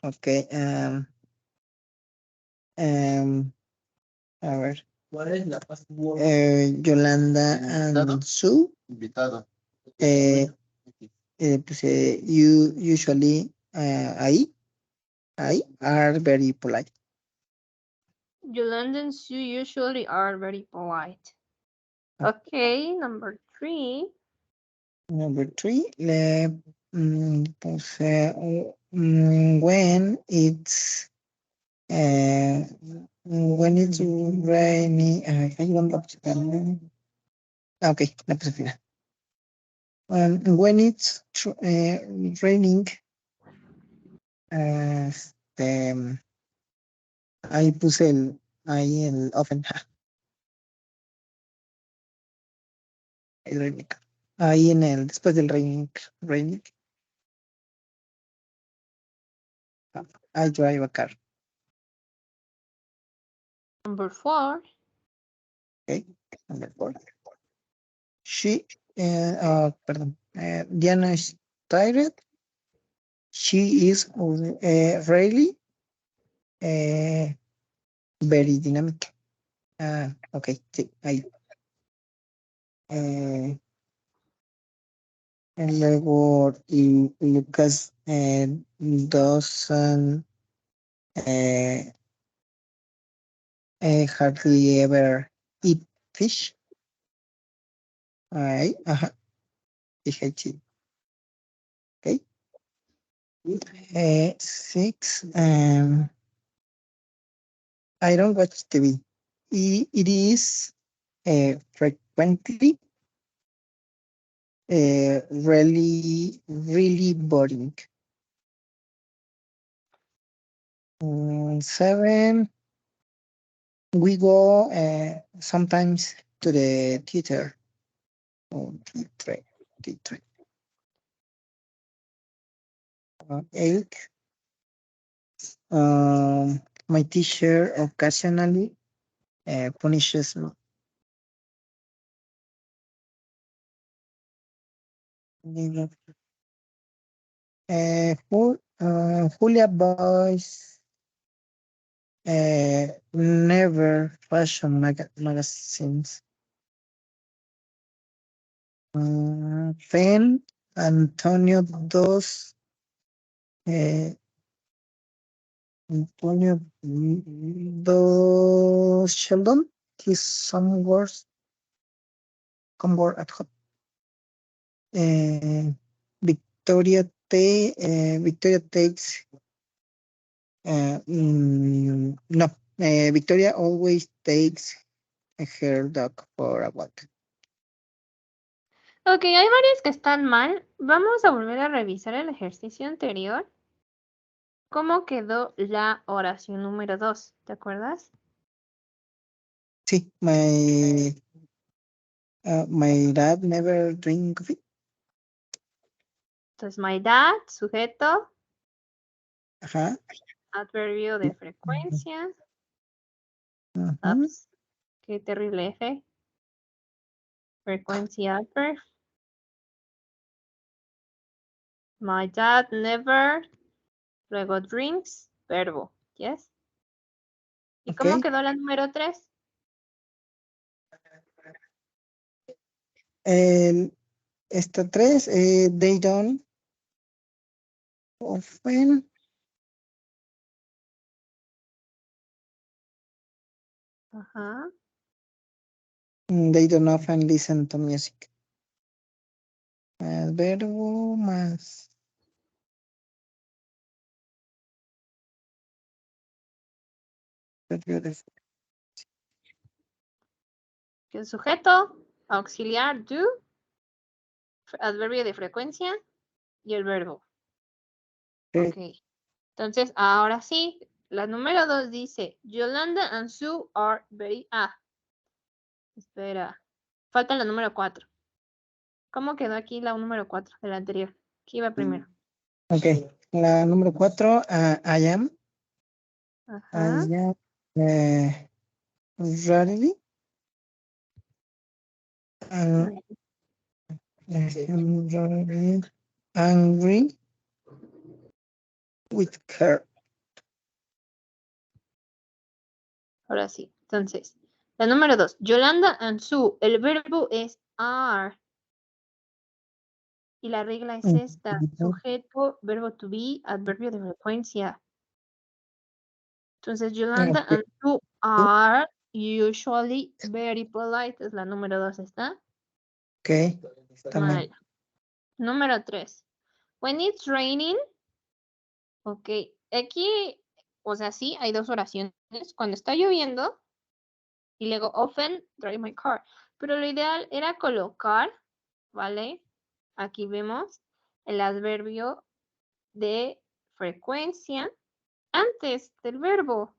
Okay. A ver. ¿Cuál es la password? Yolanda and Sue. Invitado. You usually I are very polite. Yolanda and Sue usually are very polite. Okay, number 3. Number 3, when it's rainy, okay, la puse final. When it's raining, ahí puse el oven. El raining. Ahí después del raining. I drive a car. Number 4. Okay, number 4. Perdón. Diana is tired. She is really very dynamic. Okay, sí, ahí. Y luego Lucas doesn't hardly ever eat fish. Ahí, ajá. Dije sí. Okay. 6. I don't watch TV. It is frequently really boring. 7. We go sometimes to the theater. Oh, theater. 8. My teacher occasionally punishes me. Julia boys never fashion magazines. 10. Antonio does Antonio does Sheldon his some words come work at home. Victoria takes no. Victoria always takes her dog for a walk. Ok, hay varias que están mal. Vamos a volver a revisar el ejercicio anterior. ¿Cómo quedó la oración número 2? ¿Te acuerdas? Sí, my dad never drink coffee. Entonces, my dad, sujeto, Ajá. adverbio de frecuencia. Ajá. Ups, qué terrible F. Frecuencia adverb. My dad never. Luego drinks, verbo. Yes. ¿Y cómo Ok. quedó la número 3? Esta 3, they don't often. Ajá. They don't often listen to music. El verbo más. El sujeto, auxiliar, do, adverbio de frecuencia y el verbo. Ok. Entonces, ahora sí, la número 2 dice, Yolanda and Sue are very... espera. Falta la número 4. ¿Cómo quedó aquí la número 4 de la anterior? ¿Qué iba primero? Ok. La número 4, I am. Ajá. I am ready. Angry with her. Ahora sí. Entonces, la número 2. Yolanda and Sue. El verbo es are. Y la regla es esta. Sujeto, verbo to be, adverbio de frecuencia. Entonces, Yolanda and Sue are usually very polite. Es la número 2, ¿está? Ok. Está mal. Mal. Número 3. When it's raining. Ok. Aquí, o sea, sí, hay dos oraciones. Cuando está lloviendo. Y luego, often drive my car. Pero lo ideal era colocar, ¿vale? Aquí vemos el adverbio de frecuencia antes del verbo.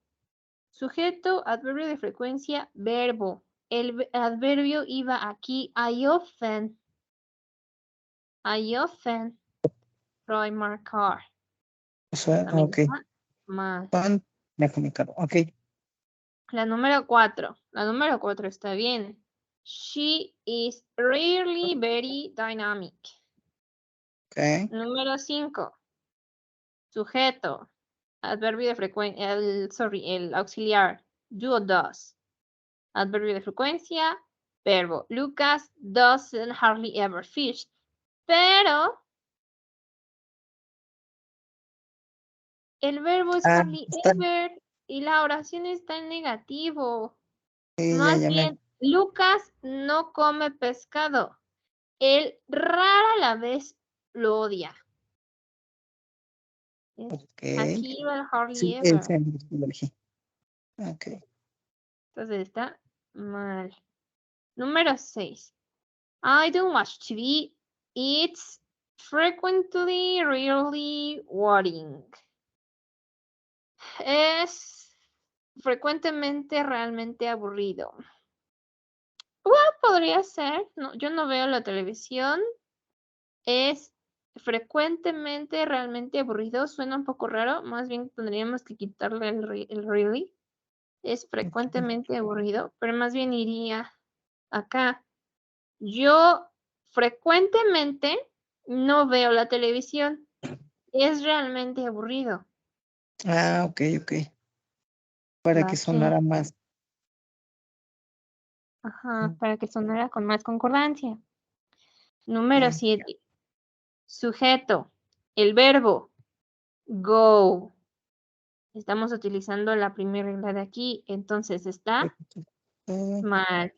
Sujeto, adverbio de frecuencia, verbo. El adverbio iba aquí, I often drive my car. Eso, También ok. está mal. Dejo mi carro. Ok. La número 4. La número 4 está bien. She is really very dynamic. Ok. Número 5. Sujeto. Adverbio de frecuencia. El auxiliar. Do o does. Adverbio de frecuencia. Verbo. Lucas doesn't hardly ever fish. Pero el verbo es hardly Está. ever. Y la oración está en negativo. Ya, Más ya bien, Lucas no come pescado. Él rara la vez lo odia. Ok. Aquí va el hardly Sí, ever. ese lo elegí. Ok. Entonces está mal. Número 6. I don't watch TV. It's frequently, rarely worrying. es frecuentemente realmente aburrido. Bueno, podría ser. No, yo no veo la televisión. Es frecuentemente realmente aburrido. Suena un poco raro. Más bien tendríamos que quitarle el really. Es frecuentemente aburrido, pero más bien iría acá. Yo frecuentemente no veo la televisión. Es realmente aburrido. Ah, ok. Para Va que aquí. sonara más. Ajá, para que sonara con más concordancia. Número 7. Sujeto. El verbo go. Estamos utilizando la primera regla de aquí, entonces está mal.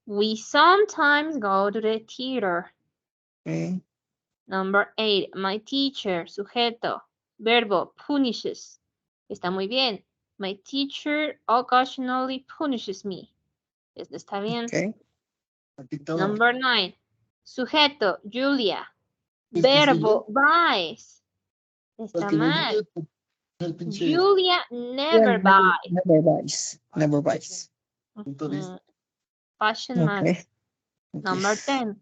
We sometimes go to the theater. Ok. Number 8. My teacher. Sujeto. Verbo punishes. Está muy bien. My teacher occasionally punishes me. Esto está bien. Number 9. Sujeto, Julia. Verbo, buys. Está mal. Julia never buys. Never buys. Fashion Ok. month. Number 10.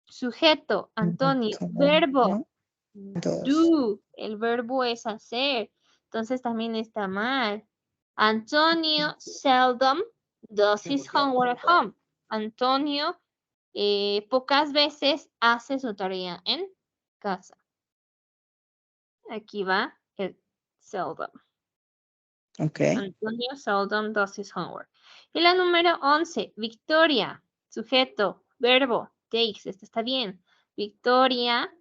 Sujeto, Antonio. Verbo, do. El verbo es hacer. Entonces también está mal. Antonio seldom does his homework at home. Antonio pocas veces hace su tarea en casa. Aquí va el seldom. Ok. Antonio seldom does his homework. Y la número 11, Victoria. Sujeto, verbo, takes. Esto está bien. Victoria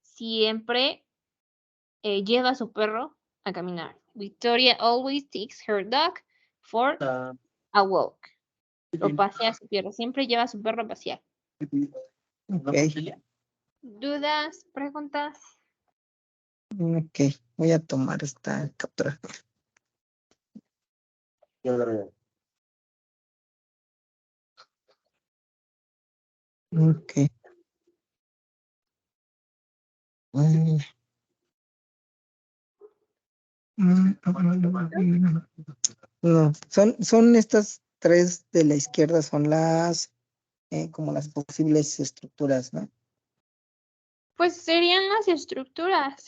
siempre lleva a su perro a caminar. Victoria always takes her dog for a walk. O pasea a su perro. Siempre lleva a su perro a pasear. Ok. ¿Dudas? ¿Preguntas? Ok. Voy a tomar esta captura. Ok. No, son estas tres de la izquierda, son las como las posibles estructuras, ¿no? Pues serían las estructuras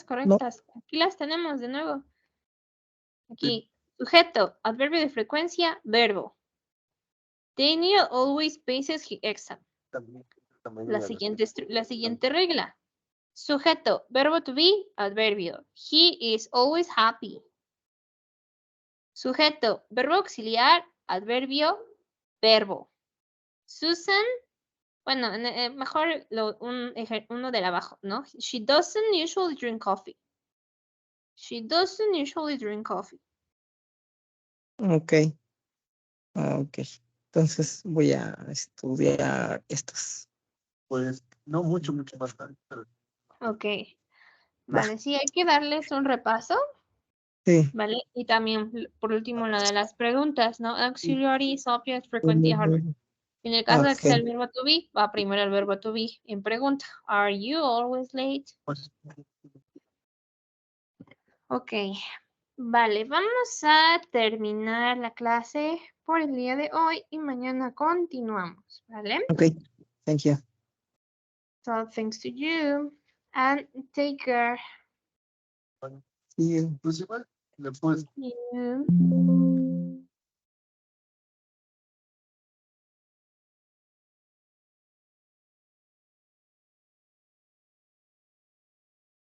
correctas. Aquí las tenemos de nuevo. Aquí, sujeto, adverbio de frecuencia, verbo. Daniel always passes his exam. La siguiente regla. Sujeto, verbo to be, adverbio. He is always happy. Sujeto, verbo auxiliar, adverbio, verbo. Susan, bueno, mejor uno de abajo, ¿no? She doesn't usually drink coffee. She doesn't usually drink coffee. Ok. Ok. Entonces voy a estudiar estos. Pues no mucho más tarde. Ok. Vale, sí, hay que darles un repaso, Sí. ¿vale? Y también, por último, lo de las preguntas, ¿no? Auxiliary, subject, frequent y hard. En el caso de que sea el verbo to be, va primero el verbo to be en pregunta. Are you always late? Ok. Vale, vamos a terminar la clase por el día de hoy y mañana continuamos, ¿vale? Ok. Thank you. So, thanks to you and take care. See you. See you.